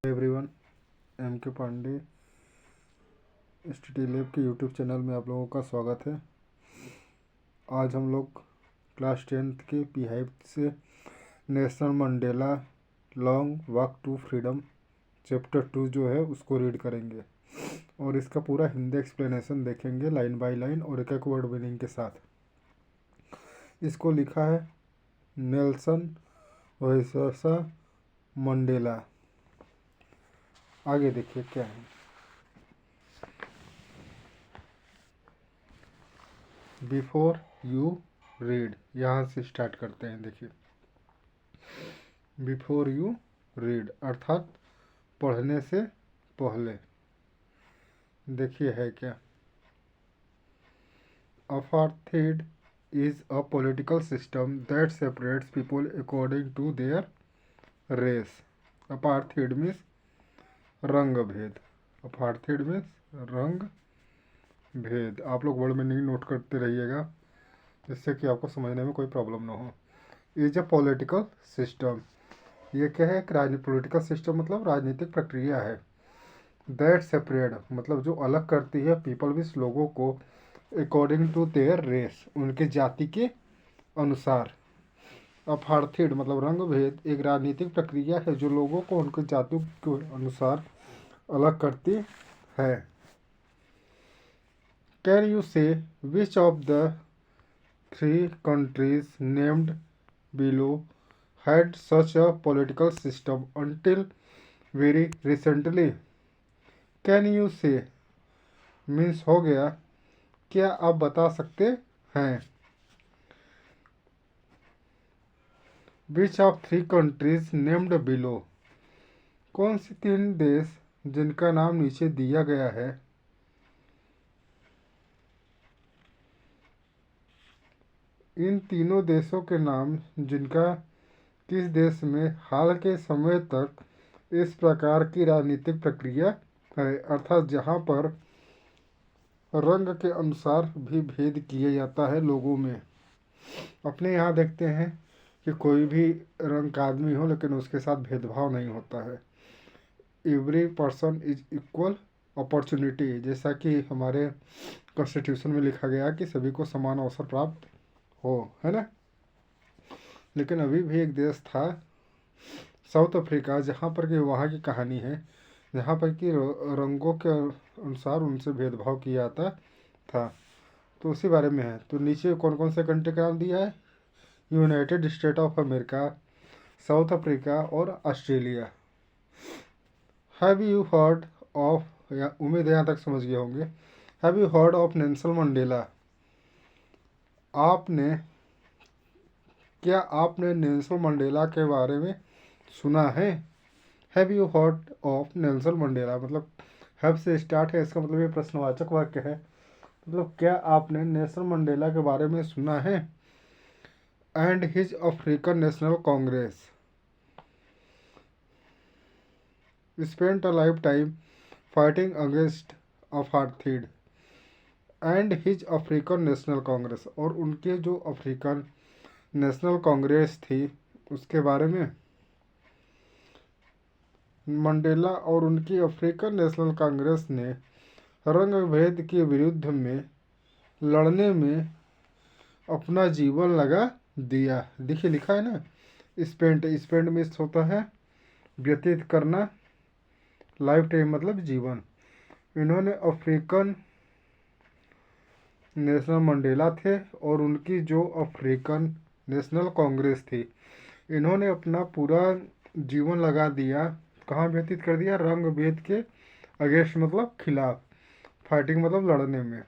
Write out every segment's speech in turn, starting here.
Everyone, M के Pandey study lab के YouTube channel में आप लोगों का स्वागत है। आज हम लोग क्लास 10th के पी से Nelson Mandela Long Walk to Freedom chapter 2 जो है उसको रीड करेंगे और इसका पूरा हिंदी एक्सप्लेनेशन देखेंगे लाइन बाय लाइन और एक एक वर्ड मीनिंग के साथ। इसको लिखा है नेल्सन वैसा मंडेला। आगे देखिए क्या है। बिफोर यू रीड, यहाँ से स्टार्ट करते हैं। देखिए, बिफोर यू रीड अर्थात पढ़ने से पहले। देखिए है क्या। Apartheid is a political system that separates people according to their race. Apartheid means रंग भेद। अपार्थाइड मीन्स रंग भेद। आप लोग वर्ड मीनिंग नोट करते रहिएगा जिससे कि आपको समझने में कोई प्रॉब्लम ना हो। इज अ पॉलिटिकल सिस्टम, ये क्या है? एक पॉलिटिकल सिस्टम मतलब राजनीतिक प्रक्रिया है। दैट सेपरेट मतलब जो अलग करती है पीपल मीन्स लोगों को अकॉर्डिंग टू देयर रेस उनके जाति के अनुसार। अपार्थाइड मतलब रंग भेद एक राजनीतिक प्रक्रिया है जो लोगों को उनके जाति के अनुसार अलग करती है। कैन यू से which of the 3 countries named below had such a political system until very recently? Can you say means हो गया, क्या आप बता सकते हैं? Which of 3 countries named below, कौन सी 3 देश जिनका नाम नीचे दिया गया है, इन तीनों देशों के नाम जिनका किस देश में हाल के समय तक इस प्रकार की राजनीतिक प्रक्रिया है, अर्थात जहाँ पर रंग के अनुसार भी भेद किया जाता है लोगों में। अपने यहाँ देखते हैं कि कोई भी रंग का आदमी हो लेकिन उसके साथ भेदभाव नहीं होता है। Every person is equal opportunity, जैसा कि हमारे कॉन्स्टिट्यूशन में लिखा गया कि सभी को समान अवसर प्राप्त हो, है ना। लेकिन अभी भी एक देश था साउथ अफ्रीका, जहाँ पर कि वहाँ की कहानी है जहाँ पर कि रंगों के अनुसार उनसे भेदभाव किया जाता था। तो उसी बारे में है। तो नीचे कौन कौन से कंट्री का नाम दिया है? United State of America, South Africa और Australia. Have you heard of, उम्मीद है यहाँ तक समझ गए होंगे। Have you heard of Nelson Mandela, क्या आपने नेल्सन मंडेला के बारे में सुना है? Have you heard of Nelson Mandela मतलब हैव से स्टार्ट है, इसका मतलब ये प्रश्नवाचक वाक्य है। मतलब क्या आपने नेल्सन मंडेला के बारे में सुना है? And his African national Congress spent a life time fighting against apartheid. And his African national Congress, और उनके जो अफ्रीकन नेशनल कांग्रेस थी उसके बारे में। मंडेला और उनकी अफ्रीकन नेशनल कांग्रेस ने रंग भेद के विरुद्ध में लड़ने में अपना जीवन लगा दिया। देखिए लिखा है ना, स्पेंट में होता है व्यतीत करना, लाइफ टाइम मतलब जीवन। इन्होंने अफ्रीकन नेशनल मंडेला थे और उनकी जो अफ्रीकन नेशनल कांग्रेस थी, इन्होंने अपना पूरा जीवन लगा दिया, कहाँ व्यतीत कर दिया? रंग भेद के अगेंस्ट मतलब खिलाफ, फाइटिंग मतलब लड़ने में।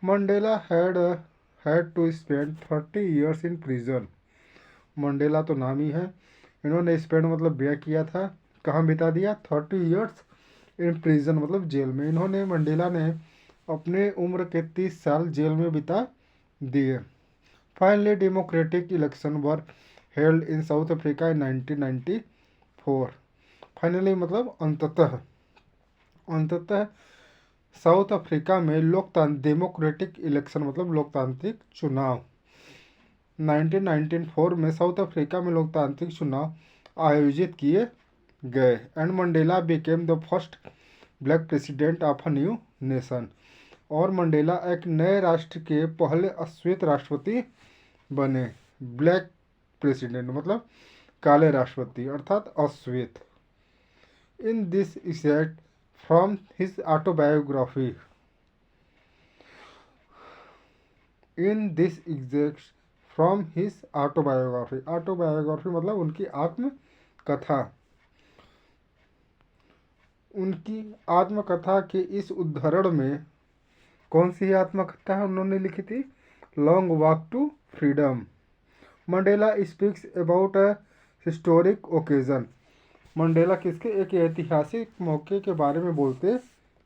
Mandela had to spend 30 years in prison. Mandela तो नाम ही है, इन्होंने स्पेंड मतलब व्यय किया था, कहाँ बिता दिया? 30 years इन प्रिजन मतलब जेल में। इन्होंने मंडेला ने अपने उम्र के 30 साल जेल में बिता दिए। Finally democratic election were held in south Africa in 1994। Finally मतलब अंततः साउथ अफ्रीका में डेमोक्रेटिक इलेक्शन मतलब लोकतांत्रिक चुनाव 1994 में साउथ अफ्रीका में लोकतांत्रिक चुनाव आयोजित किए गए and Mandela became the first black president of a new nation. और मंडेला एक नए राष्ट्र के पहले अश्वेत राष्ट्रपति बने। ब्लैक प्रेसिडेंट मतलब काले राष्ट्रपति अर्थात अश्वेत। In this extract from his autobiography. In this extract from his autobiography. Autobiography मतलब उनकी आत्मकथा। उनकी आत्मकथा के इस उद्धरण में कौन सी आत्मकथा उन्होंने लिखी थी? Long Walk to Freedom. Mandela speaks about a historic occasion. Mandela किसके एक ऐतिहासिक मौके के बारे में बोलते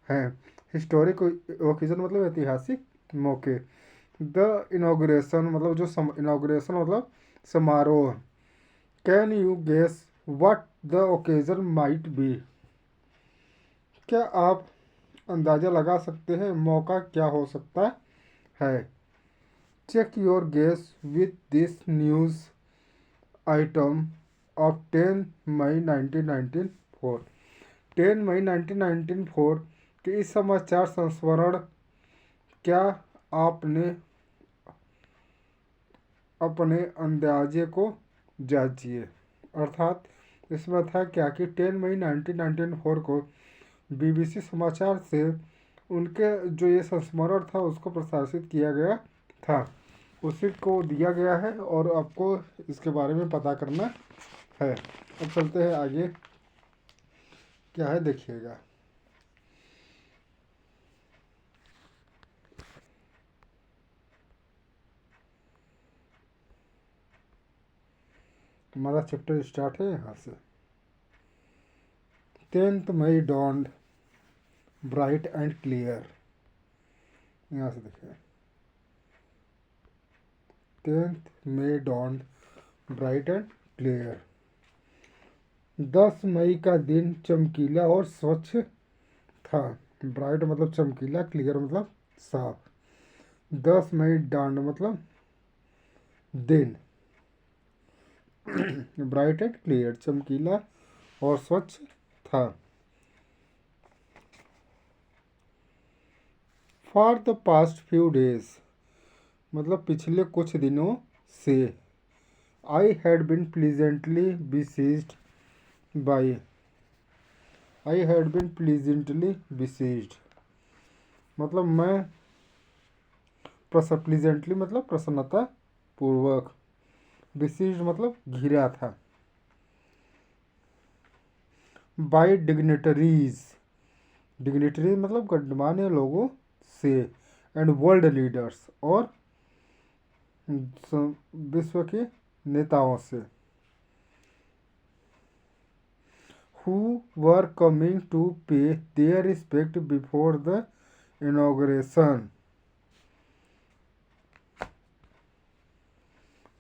हैं। हिस्टोरिक ओकेजन मतलब ऐतिहासिक मौके। द इनॉग्रेशन मतलब जो इनॉग्रेशन मतलब समारोह। Can you guess what the occasion might be. क्या आप अंदाज़ा लगा सकते हैं मौका क्या हो सकता है? Check your guess with this news item of 10 मई 1994। 10 मई 1994 के इस समाचार संस्मरण क्या आपने अपने अंदाजे को जांचिए। अर्थात इसमें था क्या कि 10 मई 1994 को बीबीसी समाचार से उनके जो ये संस्मरण था उसको प्रसारित किया गया था, उसी को दिया गया है और आपको इसके बारे में पता करना है। अब चलते हैं आगे, क्या है देखिएगा। हमारा चैप्टर स्टार्ट है यहाँ से। 10th May dawned bright and clear. यहाँ से देखिए 10th May dawned bright and clear. 10 मई का दिन चमकीला और स्वच्छ था। ब्राइट मतलब चमकीला, क्लियर मतलब साफ। 10 मई डांड मतलब दिन, ब्राइट एंड क्लियर चमकीला और स्वच्छ था। For the past few days मतलब पिछले कुछ दिनों से। I had been pleasantly besieged by. I had been pleasantly besieged मतलब मैं प्लीजेंटली मतलब प्रसन्नता पूर्वक, बिसीज्ड मतलब घिरा था। बाई डिग्नेटरीज, डिग्नेटरी मतलब गणमान्य लोगों से, एंड वर्ल्ड लीडर्स और विश्व के नेताओं से। who were coming to pay their respect before the inauguration।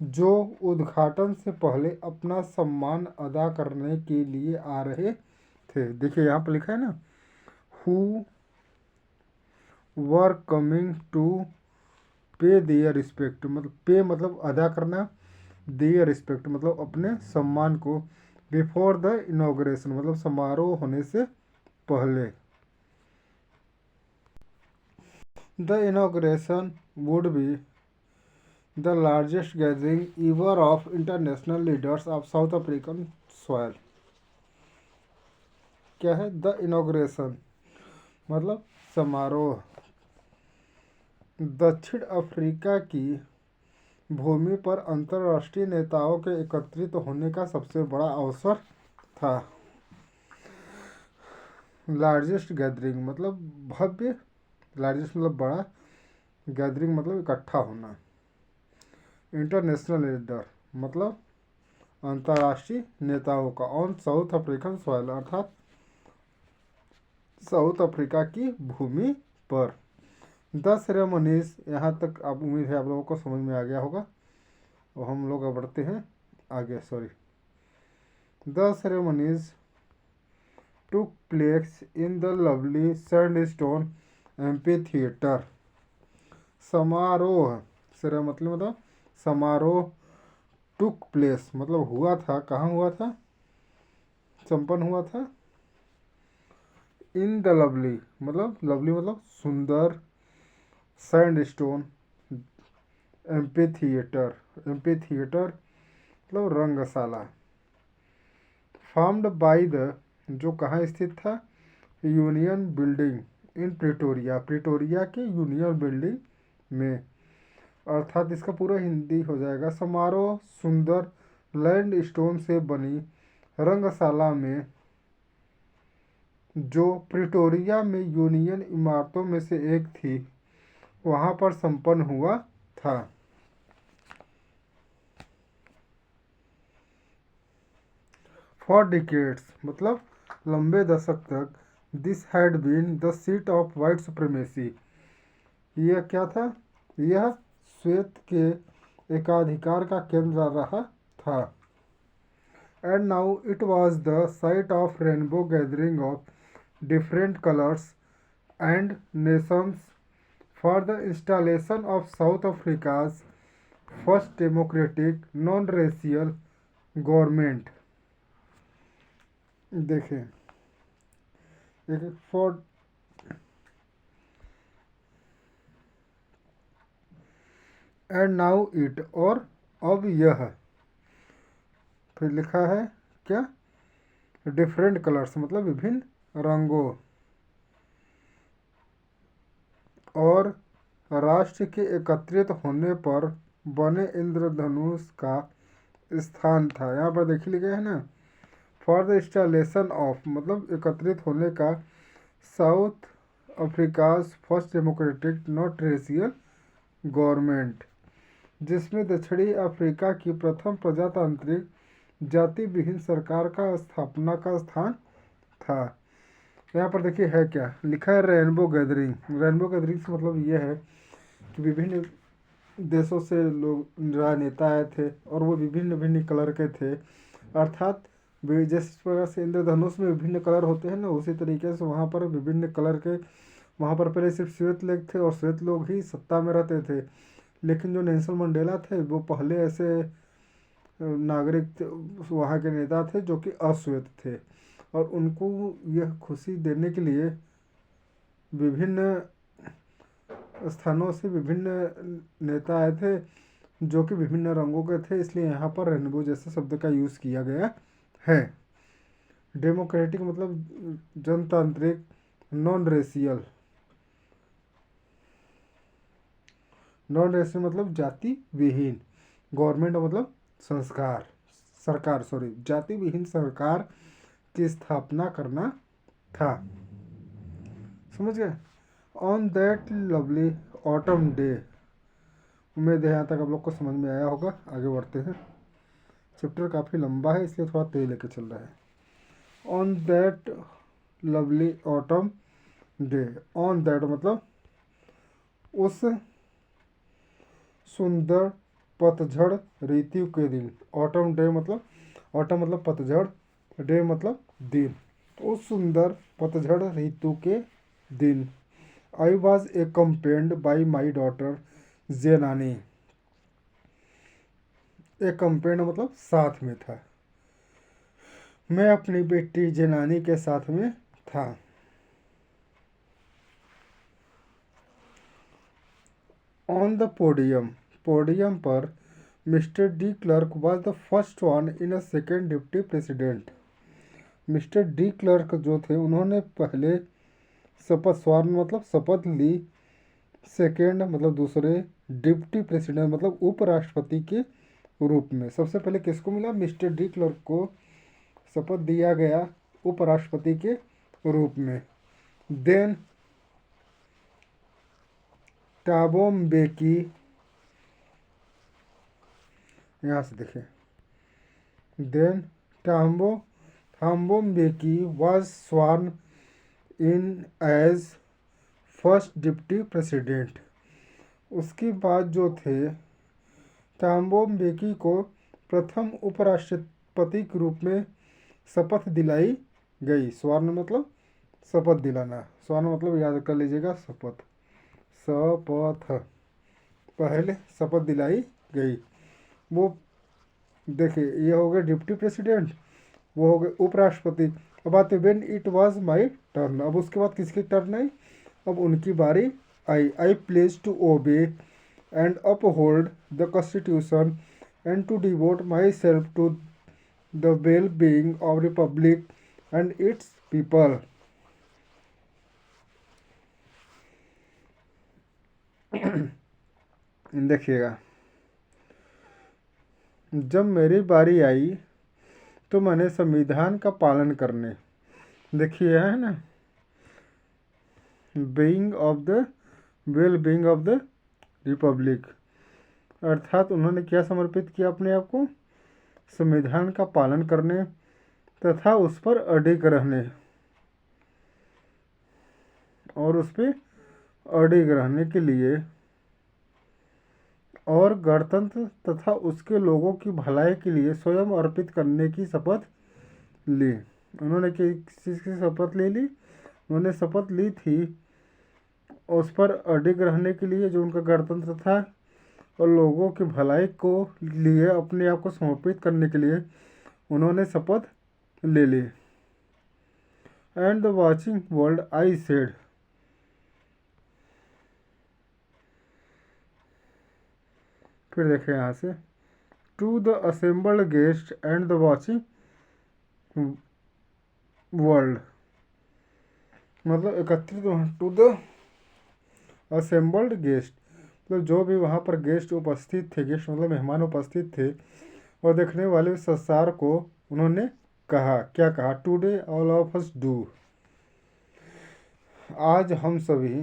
जो उद्घाटन से पहले अपना सम्मान अदा करने के लिए आ रहे थे। देखिए यहाँ पर लिखा है ना, who were coming to pay their respect मतलब पे मतलब अदा करना, their respect मतलब अपने सम्मान को, बिफोर द इनॉग्रेशन मतलब समारोह होने से पहले। The inauguration would be the largest gathering ever of international leaders of south African soil. क्या है? द इनॉग्रेशन मतलब समारोह दक्षिण अफ्रीका की भूमि पर अंतर्राष्ट्रीय नेताओं के एकत्रित होने का सबसे बड़ा अवसर था। लार्जेस्ट गैदरिंग मतलब भव्य, लार्जेस्ट मतलब बड़ा, गैदरिंग मतलब इकट्ठा होना। इंटरनेशनल लीडर मतलब अंतर्राष्ट्रीय नेताओं का, ऑन साउथ अफ्रीकन सॉइल अर्थात साउथ अफ्रीका की भूमि पर। 10 सेरेमनीज, यहाँ तक आप उम्मीद है आप लोगों को समझ में आ गया होगा और हम लोग अब बढ़ते हैं आगे। Sorry, 10 ceremonies took place in the lovely sandstone amphi theatre. समारोह मतलब समारोह टुक प्लेस मतलब हुआ था, कहाँ हुआ था? संपन्न हुआ था इन द लवली मतलब सुंदर सैंडस्टोन एम्पी थिएटर मतलब रंगशाला फार्म्ड बाय द, जो कहाँ स्थित था, union building in Pretoria, Pretoria के यूनियन बिल्डिंग में। अर्थात इसका पूरा हिंदी हो जाएगा, समारोह सुंदर लैंड स्टोन से बनी रंगशाला में जो प्रिटोरिया में यूनियन इमारतों में से एक थी, वहाँ पर संपन्न हुआ था। फॉर डिकेड्स मतलब लंबे दशक तक this had been the seat of white supremacy, यह क्या था, यह श्वेत के एकाधिकार का केंद्र रहा था। And now it was the site of rainbow gathering of different colors and nations for the installation of South Africa's first democratic non-racial government। देखें एक फॉर एंड नाउ इट, और अब यह, फिर लिखा है क्या, डिफरेंट कलर्स मतलब विभिन्न रंगों और राष्ट्र के एकत्रित होने पर बने इंद्रधनुष का स्थान था। यहाँ पर देखिए लिखे है ना, फॉर द इंस्टॉलेशन ऑफ मतलब एकत्रित होने का south Africa's first democratic not racial government, जिसमें दक्षिणी अफ्रीका की प्रथम प्रजातांत्रिक जाति विहीन सरकार का स्थापना का स्थान था। यहाँ पर देखिए है क्या लिखा है, रेनबो गैदरिंग। रेनबो गैदरिंग से मतलब ये है कि विभिन्न देशों से लोग राजनेता आए थे और वो विभिन्न विभिन्न कलर के थे। अर्थात जिस प्रकार से इंद्रधनुष में विभिन्न कलर होते हैं ना, उसी तरीके से वहाँ पर विभिन्न कलर के, वहाँ पर पहले सिर्फ श्वेत लोग थे और श्वेत लोग ही सत्ता में रहते थे। लेकिन जो नेल्सन मंडेला थे वो पहले ऐसे नागरिक वहाँ के नेता थे जो कि अश्वेत थे, और उनको यह खुशी देने के लिए विभिन्न स्थानों से विभिन्न नेता आए थे जो कि विभिन्न रंगों के थे, इसलिए यहाँ पर रेनबो जैसे शब्द का यूज़ किया गया है। डेमोक्रेटिक मतलब जनतांत्रिक, नॉन रेशियल मतलब जाति विहीन, गवर्नमेंट मतलब सरकार जाति विहीन सरकार की स्थापना करना था। समझ गए। On that lovely autumn day, उम्मीद है यहाँ तक आप लोग को समझ में आया होगा। आगे बढ़ते हैं, चैप्टर काफ़ी लंबा है इसलिए थोड़ा तेज लेके चल रहा है। On that lovely autumn day, on that मतलब उस सुंदर पतझड़ ऋतु के दिन, ऑटम डे मतलब पतझड़, डे मतलब दिन, उस सुंदर पतझड़ ऋतु के दिन I was accompanied by my daughter Zenani, accompanied मतलब साथ में था, मैं अपनी बेटी जेनानी के साथ में था। ऑन द पोडियम, पोडियम पर mister de Klerk was the first one in a second deputy president. Mister de Klerk जो थे उन्होंने पहले शपथ ली, सेकेंड मतलब दूसरे, डिप्टी प्रेसिडेंट मतलब उपराष्ट्रपति के रूप में। सबसे पहले किसको मिला, मिस्टर डी क्लर्क को शपथ दिया गया उपराष्ट्रपति के रूप में। देन टाबो म्बेकी, यहाँ से देखें, then Thabo Mbeki was sworn in as first deputy president. उसके बाद जो थे थाम्बो म्बेकी को प्रथम उपराष्ट्रपति के रूप में शपथ दिलाई गई। स्वर्ण मतलब शपथ दिलाना, स्वर्ण मतलब याद कर लीजिएगा शपथ, पहले शपथ दिलाई गई। वो देखिए ये हो गया डिप्टी प्रेसिडेंट, वो हो गए उपराष्ट्रपति। अब आते when it was my turn, अब उसके बाद किसकी टर्न आई, अब उनकी बारी आई। I pledge to obey and uphold the constitution and to devote myself to the well being of republic and its people. देखिएगा, जब मेरी बारी आई तो मैंने संविधान का पालन करने, देखिए है ना, being of the well being of the Republic, अर्थात उन्होंने क्या समर्पित किया अपने आप को, संविधान का पालन करने तथा उस पर अडिग रहने, और उस पर अडिग रहने के लिए और गणतंत्र तथा उसके लोगों की भलाई के लिए स्वयं अर्पित करने की शपथ ली। उन्होंने किस चीज़ की शपथ ले ली, उन्होंने शपथ ली थी उस पर अडिग रहने के लिए, जो उनका गणतंत्र था, और लोगों की भलाई को लिए अपने आप को समर्पित करने के लिए उन्होंने शपथ ले ली। And the watching world I said, फिर देखें यहाँ से, to the assembled guest and the watching world, मतलब एकत्रित, टू द असेंबल्ड गेस्ट, मतलब जो भी वहाँ पर गेस्ट उपस्थित थे, गेस्ट मतलब मेहमान उपस्थित थे, और देखने वाले संसार को उन्होंने कहा, क्या कहा, today all of us do, आज हम सभी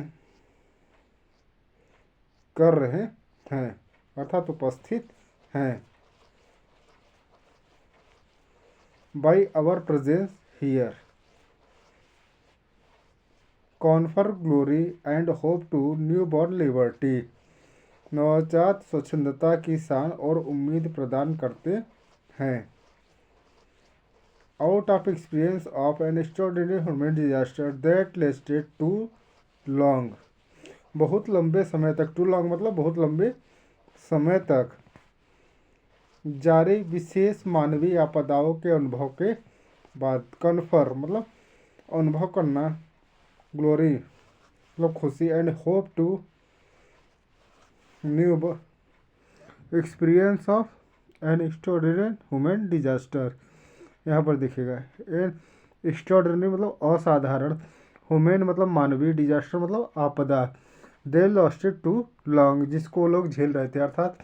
कर रहे हैं, अर्थात उपस्थित हैं, by our presence here confer glory and hope to new born liberty, नवजात स्वच्छंदता की शान और उम्मीद प्रदान करते हैं। Out of experience of an extraordinary human disaster that lasted too long, बहुत लंबे समय तक, टू लॉन्ग मतलब बहुत लंबे समय तक जारी विशेष मानवीय आपदाओं के अनुभव के बाद, कन्फर मतलब अनुभव करना, ग्लोरी मतलब खुशी, and hope to new experience of an extraordinary human disaster, यहाँ पर देखिएगा, एक्स्ट्राऑर्डिनरी मतलब असाधारण, ह्यूमन मतलब मानवीय, डिजास्टर मतलब आपदा, दे लॉस्टेड टू लॉन्ग जिसको लोग झेल रहे थे, अर्थात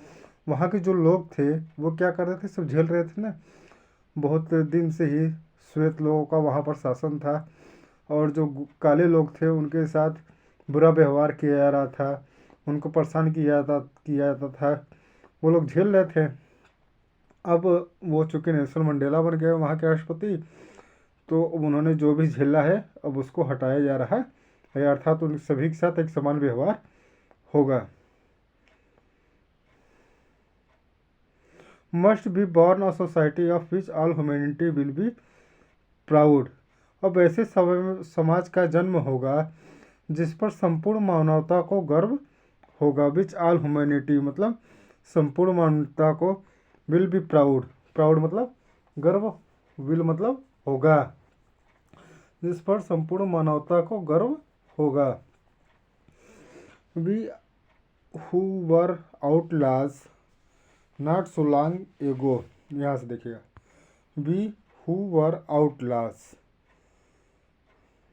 वहाँ के जो लोग थे वो क्या कर रहे थे, सब झेल रहे थे ना, बहुत दिन से ही श्वेत लोगों का वहाँ पर शासन था, और जो काले लोग थे उनके साथ बुरा व्यवहार किया जा रहा था, उनको परेशान किया जाता था, वो लोग झेल रहे थे। अब वो चूँकि नेल्सन मंडेला बन गए वहाँ के राष्ट्रपति, तो उन्होंने जो भी झेला है अब उसको हटाया जा रहा है, अर्थात उन सभी के साथ एक समान व्यवहार होगा। Must be born a society of which all humanity will be proud, अब ऐसे समाज का जन्म होगा जिस पर संपूर्ण मानवता को गर्व होगा, विच ऑल ह्यूमैनिटी मतलब संपूर्ण मानवता को, विल बी प्राउड, प्राउड मतलब गर्व, विल मतलब होगा, जिस पर संपूर्ण मानवता को गर्व होगा। We who were outlaws not so long ago, यहाँ से देखिएगा, we who were outlaws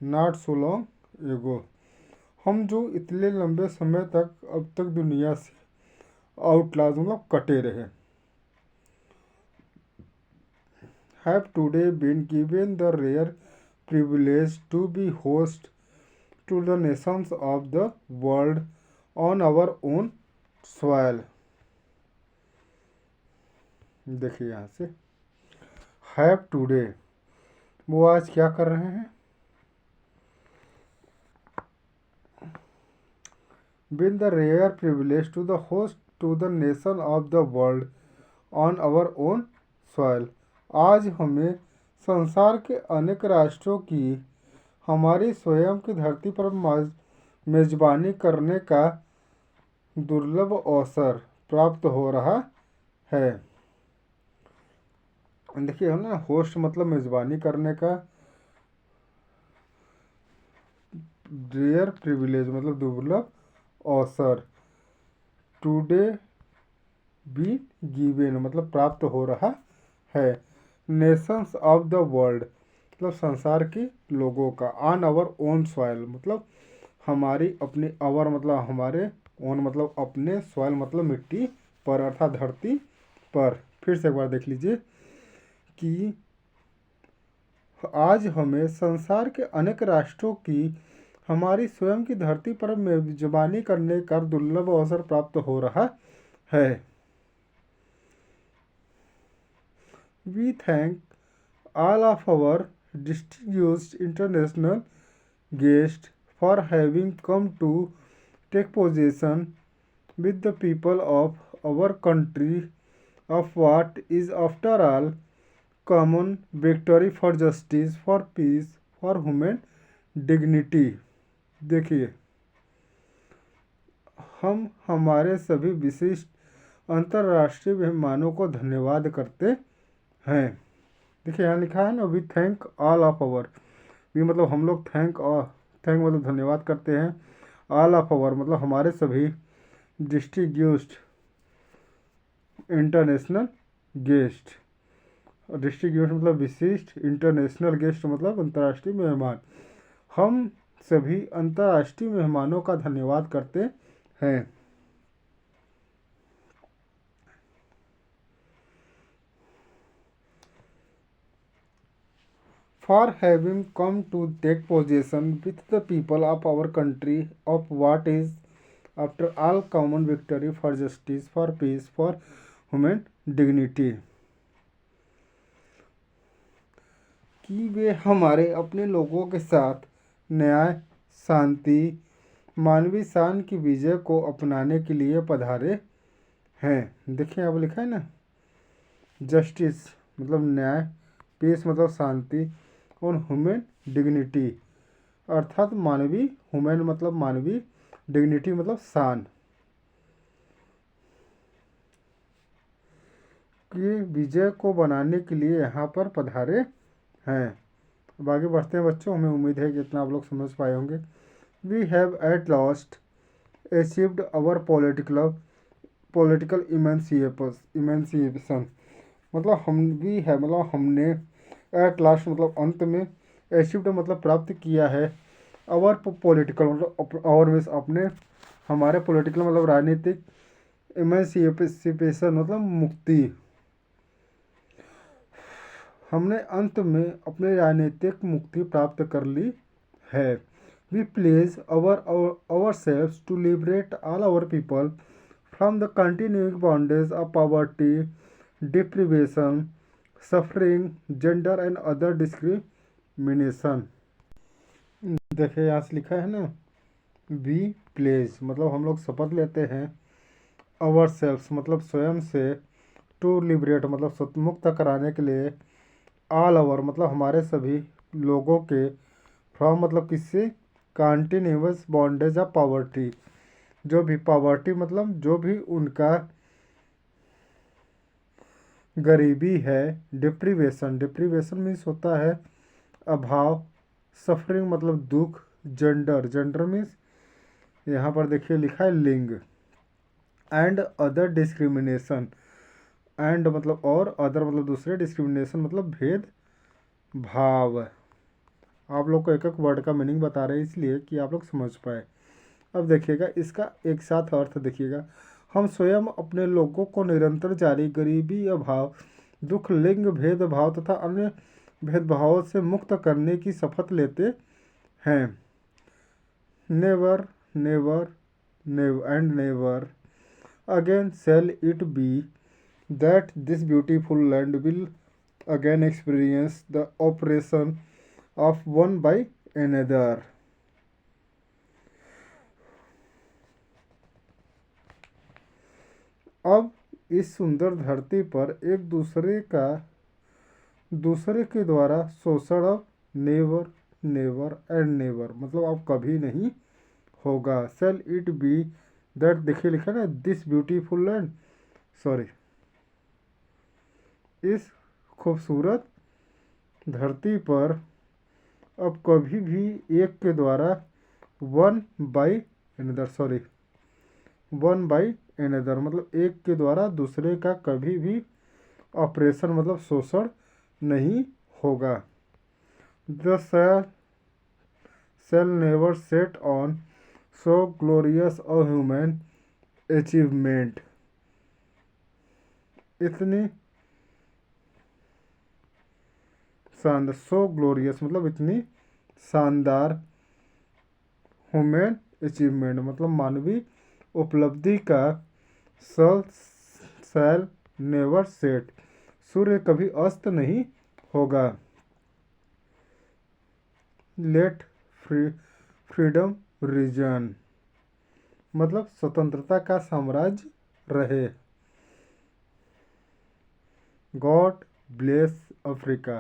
not so long ago, हम जो इतने लंबे समय तक अब तक दुनिया से आउटलाज मतलब कटे रहे, have today been given the rare privilege to be host to the nations of the world on our own soil। देखिए यहाँ से, have today वो आज क्या कर रहे हैं, been the rare privilege to the host to the nation of the world on our own soil, आज हमें संसार के अनेक राष्ट्रों की हमारी स्वयं की धरती पर मेजबानी करने का दुर्लभ अवसर प्राप्त हो रहा है। देखिए है ना, होस्ट मतलब मेज़बानी करने का, रेयर प्रिविलेज मतलब दुर्लभ अवसर, टुडे बी गिवेन मतलब प्राप्त हो रहा है, नेशंस ऑफ द वर्ल्ड मतलब संसार के लोगों का, ऑन आवर ओन सॉइल मतलब हमारी अपनी, आवर मतलब हमारे, ओन मतलब अपने, सॉइल मतलब मिट्टी पर अर्थात धरती पर। फिर से एक बार देख लीजिए कि आज हमें संसार के अनेक राष्ट्रों की हमारी स्वयं की धरती पर मेजबानी करने का दुर्लभ अवसर प्राप्त हो रहा है। We thank all of our distinguished international guests for having come to take possession with the people of our country of what is after all common victory for justice, for peace, for human dignity। देखिए, हम हमारे सभी विशिष्ट अंतर्राष्ट्रीय मेहमानों को धन्यवाद करते हैं। देखिए यहाँ लिखा है ना, we thank all of our, we मतलब हम लोग, थैंक मतलब धन्यवाद करते हैं, ऑल ऑफ आवर मतलब हमारे सभी डिस्ट्रीब्यूस्ड इंटरनेशनल गेस्ट, डिस्ट्रीब्यूट मतलब विशिष्ट, इंटरनेशनल गेस्ट मतलब अंतर्राष्ट्रीय मेहमान, हम सभी अंतर्राष्ट्रीय मेहमानों का धन्यवाद करते हैं। For having come to take possession with the people of our country of what is after all common victory for justice, for peace, for human dignity। कि वे हमारे अपने लोगों के साथ न्याय, शांति, मानवीय शान की विजय को अपनाने के लिए पधारे हैं। देखिए अब लिखा है ना, जस्टिस मतलब न्याय, पीस मतलब शांति, और ह्यूमन डिग्निटी अर्थात मानवीय, ह्यूमन मतलब मानवीय, डिग्निटी मतलब शान की विजय को बनाने के लिए यहाँ पर पधारे हैं। अब आगे बढ़ते हैं बच्चों, हमें उम्मीद है कि इतना आप लोग समझ पाए होंगे। We have at last achieved our political emancipation मतलब हम भी है मतलब हमने, एट लास्ट मतलब अंत में, अचीव्ड मतलब प्राप्त किया है, आवर पॉलिटिकल मतलब और में अपने, हमारे पॉलिटिकल मतलब राजनीतिक, इमेंसिपेशन मतलब मुक्ति, हमने अंत में अपने राजनीतिक मुक्ति प्राप्त कर ली है। We pledge our selves to liberate all our people from the continuing bondage of poverty, deprivation, suffering, gender and other discrimination. देखिए यहाँ से लिखा है ना, वी प्लेज मतलब हम लोग शपथ लेते हैं, आवर सेल्व्स मतलब स्वयं से, टू लिबरेट मतलब मुक्त कराने के लिए, ऑल ओवर मतलब हमारे सभी लोगों के, फ्रॉम मतलब किससे, कंटिन्यूअस बॉन्डेज ऑफ पॉवर्टी जो भी पॉवर्टी मतलब जो भी उनका गरीबी है, डिप्रीवेशन मीन्स होता है अभाव, सफरिंग मतलब दुख, जेंडर मीन्स यहाँ पर देखिए लिखा है लिंग, एंड अदर डिस्क्रिमिनेशन, एंड मतलब और, अदर मतलब दूसरे, डिस्क्रिमिनेशन मतलब भेद भाव। आप लोग को एक एक वर्ड का मीनिंग बता रहे हैं इसलिए कि आप लोग समझ पाए। अब देखिएगा इसका एक साथ अर्थ देखिएगा, हम स्वयं अपने लोगों को निरंतर जारी गरीबी, अभाव, दुख, लिंग भेदभाव तथा अन्य भेदभावों से मुक्त करने की शपथ लेते हैं। Never never never again shall it be that this beautiful land will again experience the oppression of one by another। अब इस सुंदर धरती पर एक दूसरे के द्वारा शोषण अब नेवर मतलब अब कभी नहीं होगा। सेल इट बी दैट, देखिए लिखा ना, दिस ब्यूटीफुल लैंड, सॉरी, इस खूबसूरत धरती पर अब कभी भी एक के द्वारा वन बाई एनदर मतलब एक के द्वारा दूसरे का कभी भी ऑपरेशन मतलब शोषण नहीं होगा। The shall never set on so glorious a human achievement। इतनी शानदार, सो ग्लोरियस मतलब इतनी शानदार ह्यूमन अचीवमेंट मतलब मानवीय उपलब्धि का शैल नेवर सेट सूर्य कभी अस्त नहीं होगा। लेट फ्रीडम रीजन मतलब स्वतंत्रता का साम्राज्य रहे। गॉड ब्लेस अफ्रीका,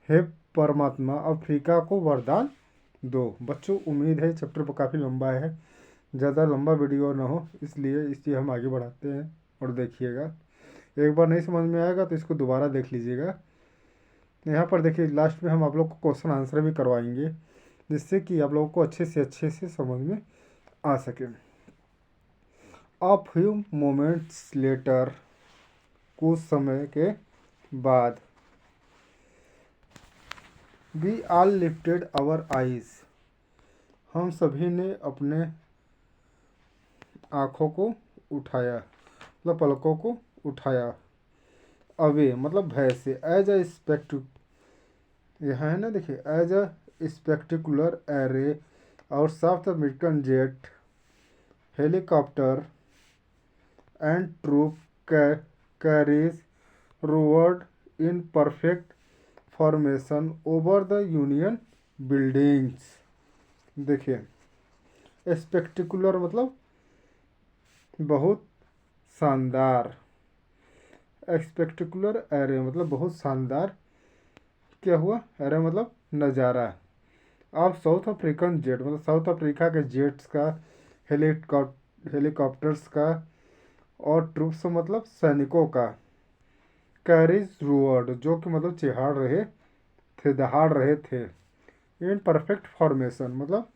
हे परमात्मा अफ्रीका को वरदान दो। बच्चों उम्मीद है चैप्टर काफ़ी लंबा है, ज़्यादा लंबा वीडियो ना हो इसलिए हम आगे बढ़ाते हैं। और देखिएगा, एक बार नहीं समझ में आएगा तो इसको दोबारा देख लीजिएगा। यहाँ पर देखिए लास्ट में हम आप लोग को क्वेश्चन आंसर भी करवाएंगे जिससे कि आप लोगों को अच्छे से समझ में आ सके। अ फ्यू मोमेंट्स लेटर, कुछ समय के बाद, we all lifted our eyes, हम सभी ने अपने आँखों को उठाया मतलब पलकों को उठाया। अवे मतलब भय से, एज अ यहाँ है ना देखिए, एज अ स्पेक्टिकुलर एरे और South American jet helicopter and troop carriers roared in perfect formation over the Union Buildings. देखिए स्पेक्टिकुलर मतलब बहुत शानदार, स्पेक्टिकुलर एरे मतलब बहुत शानदार क्या हुआ, एरे मतलब नज़ारा। अब साउथ अफ्रीकन जेट मतलब साउथ अफ्रीका के जेट्स का, हेलीकॉप्टर्स का और ट्रूप्स मतलब सैनिकों का, कैरीज रोवर्ड जो कि मतलब दहाड़ रहे थे। इन परफेक्ट फॉर्मेशन मतलब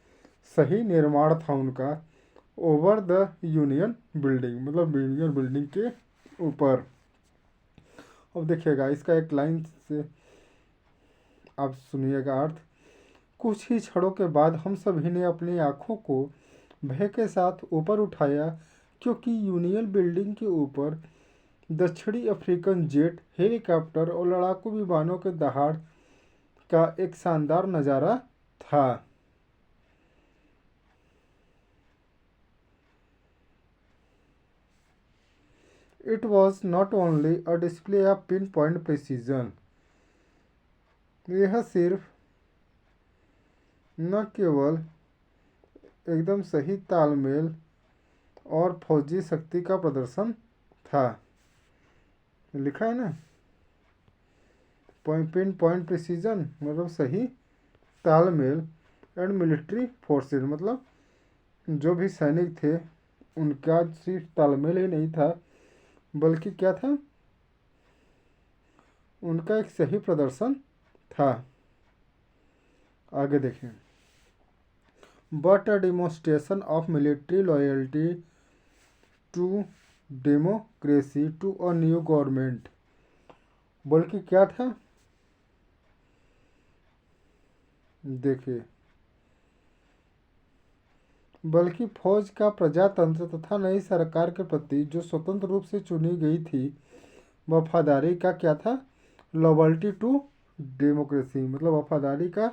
सही निर्माण था उनका, ओवर द यूनियन बिल्डिंग मतलब यूनियन बिल्डिंग के ऊपर। अब देखिएगा इसका एक लाइन से आप सुनिएगा अर्थ। कुछ ही क्षणों के बाद हम सभी ने अपनी आंखों को भय के साथ ऊपर उठाया क्योंकि यूनियन बिल्डिंग के ऊपर दक्षिणी अफ्रीकन जेट हेलीकॉप्टर और लड़ाकू विमानों के दहाड़ का एक शानदार नज़ारा था। It was not only a display of pinpoint precision, यह सिर्फ न केवल एकदम सही तालमेल और फौजी शक्ति का प्रदर्शन था, लिखा है ना पिन पॉइंट प्रिसीजन मतलब सही तालमेल, एंड मिलिट्री फोर्सेस मतलब जो भी सैनिक थे उनका सिर्फ तालमेल ही नहीं था बल्कि क्या था, उनका एक सही प्रदर्शन था। आगे देखें, but a demonstration of military loyalty to democracy to a new government, बल्कि क्या था देखिए, बल्कि फौज का प्रजातंत्र तथा नई सरकार के प्रति जो स्वतंत्र रूप से चुनी गई थी वफादारी का क्या था, लॉयल्टी टू डेमोक्रेसी मतलब वफादारी का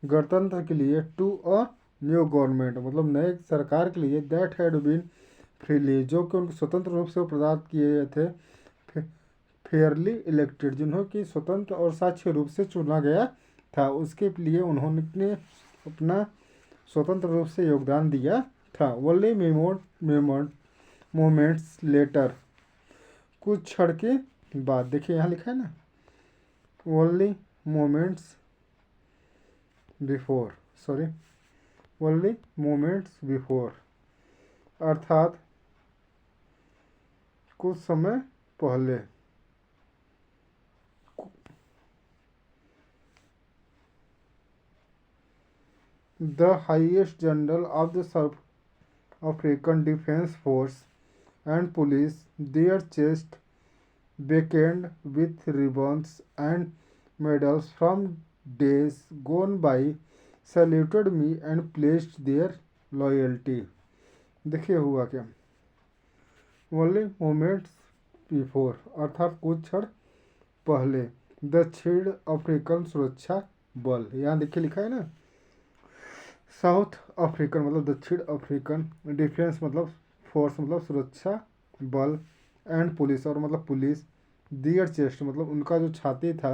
गणतंत्र के लिए, टू अ न्यू गवर्नमेंट मतलब नए सरकार के लिए, दैट हैड बीन फ्रीली जो कि उनको स्वतंत्र रूप से प्रदान किए गए थे, फेयरली इलेक्टेड जिन्हों की स्वतंत्र और साक्ष्य रूप से चुना गया था, उसके लिए उन्होंने अपना स्वतंत्र रूप से योगदान दिया था। ओनली मोमेंट्स लेटर, कुछ क्षण के बाद, देखिए यहाँ लिखा है ना only moments before, only moments before अर्थात कुछ समय पहले, The highest general of the South African Defense Force and police, their chest beckoned with ribbons and medals from days gone by, saluted me and pledged their loyalty. देखिए हुआ क्या, only moments before अर्थात कुछ क्षण पहले दक्षिण African सुरक्षा बल, यहाँ देखिए लिखा है ना, साउथ अफ्रीकन मतलब दक्षिण अफ्रीकन, डिफेंस मतलब फोर्स मतलब सुरक्षा बल, एंड पुलिस और मतलब पुलिस, दियर चेस्ट मतलब उनका जो छाती था,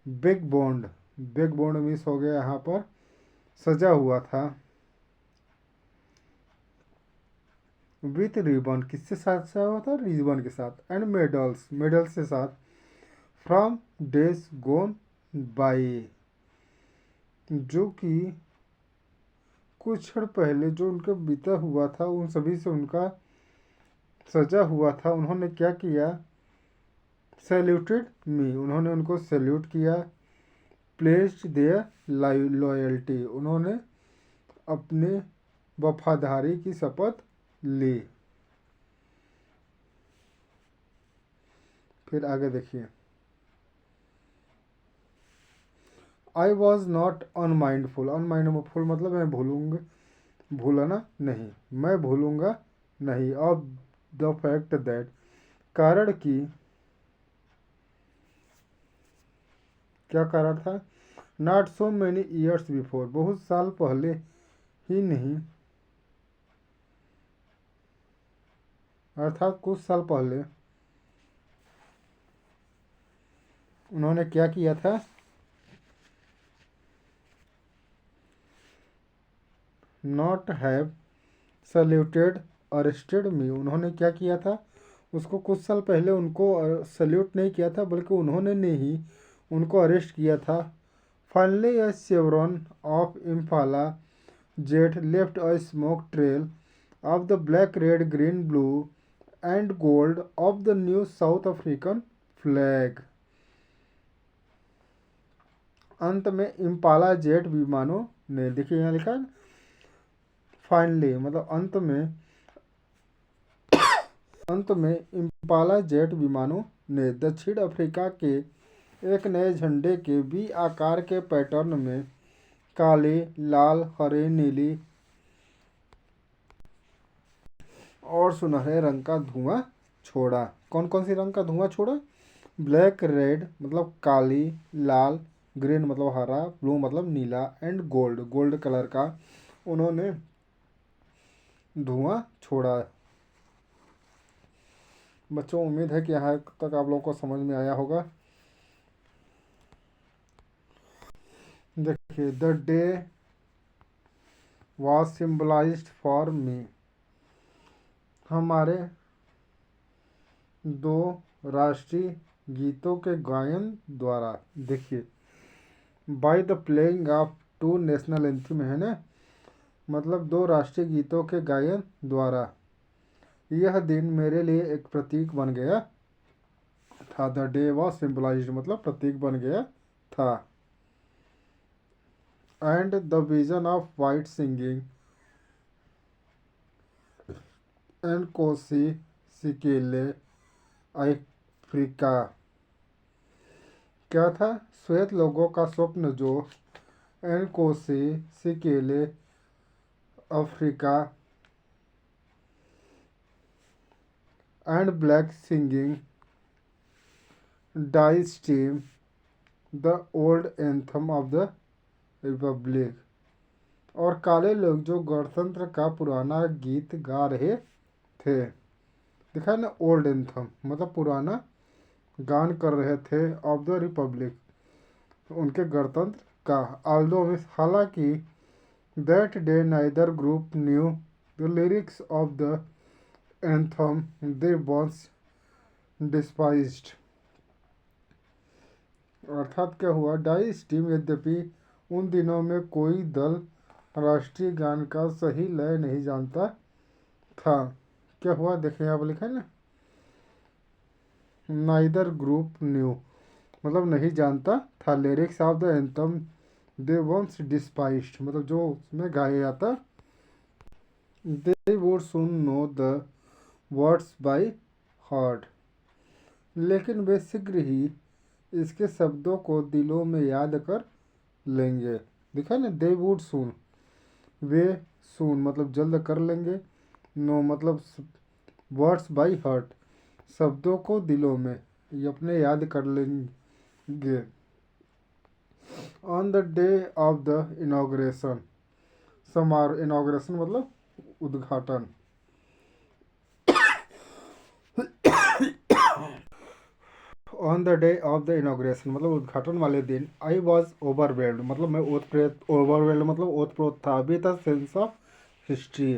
बिग बॉन्ड मिस हो गया यहाँ पर, सजा हुआ था, विथ रिबन किससे साथ सजा हुआ था, रिबन के साथ, एंड मेडल्स के साथ, फ्रॉम डेज गोन बाई जो कि कुछ क्षण पहले जो उनका बीता हुआ था उन सभी से उनका सजा हुआ था। उन्होंने क्या किया, सैल्यूटेड मी उन्होंने उनको सैल्यूट किया, प्लेस्ड देयर लॉयल्टी उन्होंने अपने वफादारी की शपथ ली। फिर आगे देखिए, आई वॉज नॉट अनमाइंडफुल मतलब मैं भूलना नहीं, मैं भूलूंगा नहीं, ऑफ द फैक्ट दैट कारण की, क्या कारण था, not so many years before बहुत साल पहले ही नहीं, अर्थात कुछ साल पहले उन्होंने क्या किया था, नॉट हैव सल्यूटेड अरेस्टेड मी उन्होंने क्या किया था, उसको कुछ साल पहले उनको सल्यूट नहीं किया था बल्कि उन्होंने ने ही उनको अरेस्ट किया था। Finally a chevron of Impala jet left a smoke trail of the black red green blue and gold of the new South African flag. अंत में इम्पाला जेट विमानों ने, देखिए यहाँ लिखा है फाइनली मतलब अंत में इम्पाला जेट विमानों ने दक्षिण अफ्रीका के एक नए झंडे के वी आकार के पैटर्न में काले, लाल, हरे, नीली और सुनहरे रंग का धुआं छोड़ा। कौन कौन सी रंग का धुआं छोड़ा, ब्लैक रेड मतलब काली, लाल ग्रीन मतलब हरा, ब्लू मतलब नीला, एंड गोल्ड कलर का उन्होंने धुआं छोड़ा। बच्चों उम्मीद है कि यहाँ तक आप लोगों को समझ में आया होगा। देखिए, the day was symbolised for me हमारे दो राष्ट्रीय गीतों के गायन द्वारा, देखिए by the playing of two national anthem है ना, मतलब दो राष्ट्रीय गीतों के गायन द्वारा यह दिन मेरे लिए एक प्रतीक बन गया था। द डे वॉज सिम्बलाइज्ड मतलब प्रतीक बन गया था। And the vision of white singing and Nkosi Sikelele Africa, क्या था, श्वेत लोगों का स्वप्न जो and Nkosi Sikelele Africa and black singing Die Stem the old anthem of the republic, और काले लोग जो गणतंत्र का पुराना गीत गा रहे थे, दिखा है ना, ओल्ड एंथम मतलब पुराना गान कर रहे थे, ऑफ द रिपब्लिक उनके गणतंत्र का, ऑल्दो हालांकि that day neither group knew the lyrics of the anthem they once despised, अर्थात क्या हुआ, डाई स्टीम यद्यपि उन दिनों में कोई दल राष्ट्रीय गान का सही लय नहीं जानता था। क्या हुआ, देखिए यहाँ पर लिखा है ना, नाइदर ग्रुप न्यू मतलब नहीं जानता था, lyrics of the anthem they once despised, मतलब जो उसमें गाया जाता, they would soon know the words by heart, लेकिन वे शीघ्र ही इसके शब्दों को दिलों में याद कर लेंगे। देखा ना, दे वुड सुन, वे सुन मतलब जल्द कर लेंगे, नो मतलब वर्ड्स बाय हार्ट, शब्दों को दिलों में ये अपने याद कर लेंगे। On the day of the inauguration, समारोह, इनाग्रेशन मतलब उद्घाटन। On the day of the inauguration मतलब उद्घाटन वाले दिन, आई वॉज ओवरवेल्ड मतलब मैं ओतप्रोत, ओवरवेल्ड मतलब ओतप्रोत था, with a sense of history,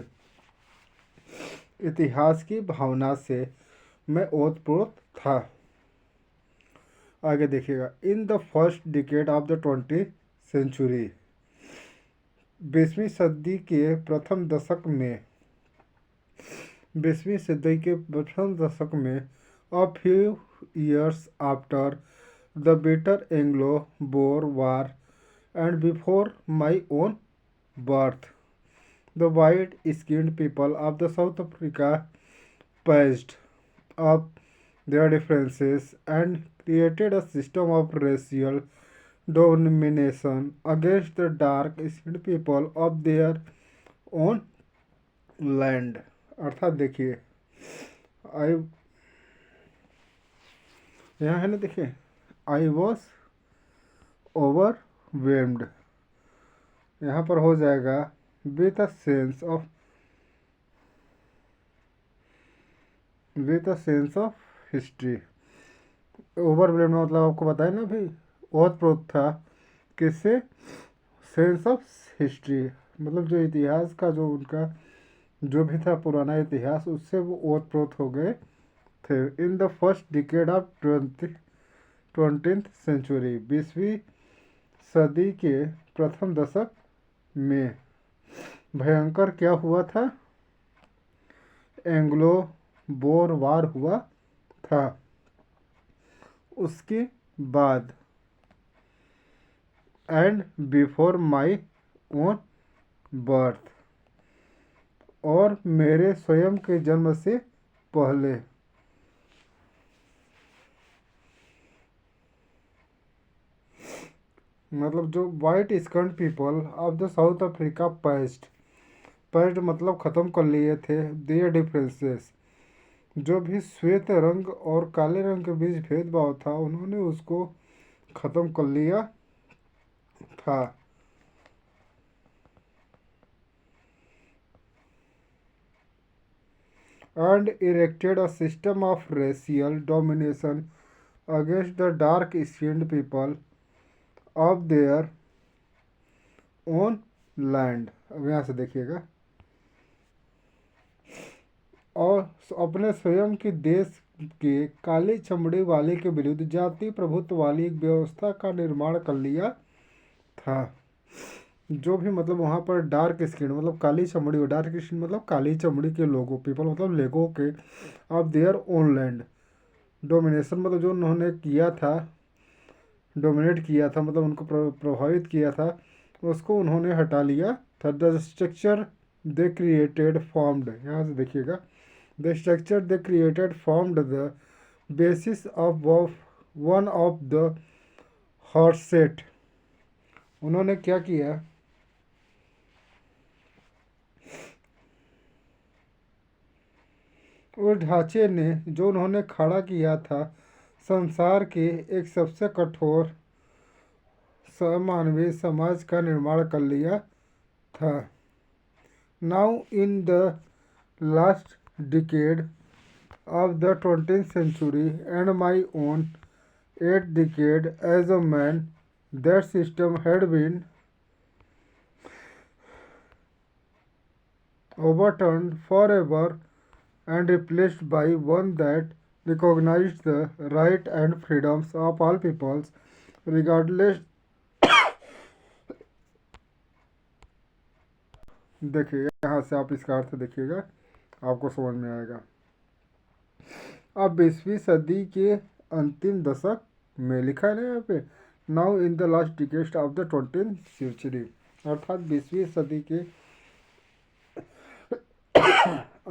इतिहास की भावना से मैं ओतप्रोत था। आगे देखिएगा, in the first decade of the 20th century, 20वीं सदी के प्रथम दशक में, 20वीं सदी के प्रथम दशक में, a few years after the bitter Anglo-Boer War and before my own birth, the white-skinned people of the South Africa patched up their differences and created a system of racial domination against the dark-skinned people of their own land। अर्थात देखिए, आई यहाँ है ना, देखिए, I was overwhelmed, यहाँ पर हो जाएगा with a sense of, with a sense of history. Overwhelmed मतलब आपको बताया ना भाई, ओत प्रोत था, किससे, सेंस ऑफ हिस्ट्री मतलब जो इतिहास का जो उनका जो भी था पुराना इतिहास, उससे वो ओत प्रोत हो गए थे। In the first decade of 20th century, 20वीं सदी के प्रथम दशक में भयंकर क्या हुआ था, एंग्लो बोर वार हुआ था। उसके बाद, and before my own birth, और मेरे स्वयं के जन्म से पहले। मतलब जो white skirt people of the south Africa passed, passed मतलब ख़त्म कर लिए थे, देयर डिफरेंसेस, जो भी श्वेत रंग और काले रंग के बीच भेदभाव था उन्होंने उसको ख़त्म कर लिया था। And erected a system of racial domination against the dark skinned people of their own land. अब यहाँ से देखिएगा, और अपने स्वयं के देश के काली चमड़ी वाले के विरुद्ध जाति प्रभुत्व वाली एक व्यवस्था का निर्माण कर लिया था। जो भी मतलब वहाँ पर डार्क स्किन मतलब काली चमड़ी, डार्क स्किन मतलब काली चमड़ी के लोगों, पीपल मतलब लेगों के, of their own land, domination मतलब जो उन्होंने किया था, डोमिनेट किया था मतलब उनको प्रभावित किया था, उसको उन्होंने हटा लिया था। The structure they created formed, यहाँ से देखिएगा, the structure they created formed the basis of one of the harshest. उन्होंने क्या किया, उस ढांचे ने जो उन्होंने खड़ा किया था संसार के एक सबसे कठोर समानवीय समाज का निर्माण कर लिया था। Now in the last decade of the 20th century and my own 8th decade as a man, that system had been overturned forever and replaced by one that recognized the right and freedoms of all peoples regardless। देखिए यहाँ से आप इसका अर्थ देखिएगा, आपको समझ में आएगा। अब 20वीं सदी के अंतिम दशक में, लिखा है ना यहाँ पे, now in the last decade of the 20th century, अर्थात 20वीं सदी के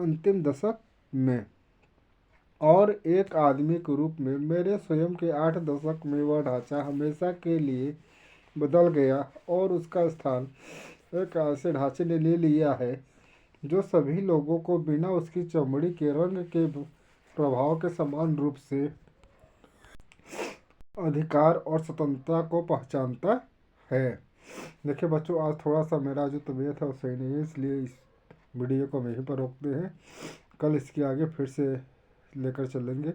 अंतिम दशक में। और एक आदमी के रूप में मेरे स्वयं के 8 दशक में वह ढांचा हमेशा के लिए बदल गया और उसका स्थान एक ऐसे ढांचे ने ले लिया है जो सभी लोगों को बिना उसकी चमड़ी के रंग के प्रभाव के समान रूप से अधिकार और स्वतंत्रता को पहचानता है। देखिए बच्चों, आज थोड़ा सा मेरा जो तबीयत है वो सही नहीं है, इसलिए इस वीडियो को वहीं पर रोकते हैं। कल इसके आगे फिर से लेकर चलेंगे।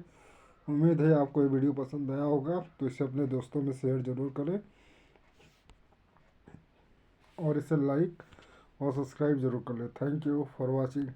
उम्मीद है आपको ये वीडियो पसंद आया होगा, तो इसे अपने दोस्तों में शेयर ज़रूर करें और इसे लाइक और सब्सक्राइब ज़रूर कर लें। Thank you for watching.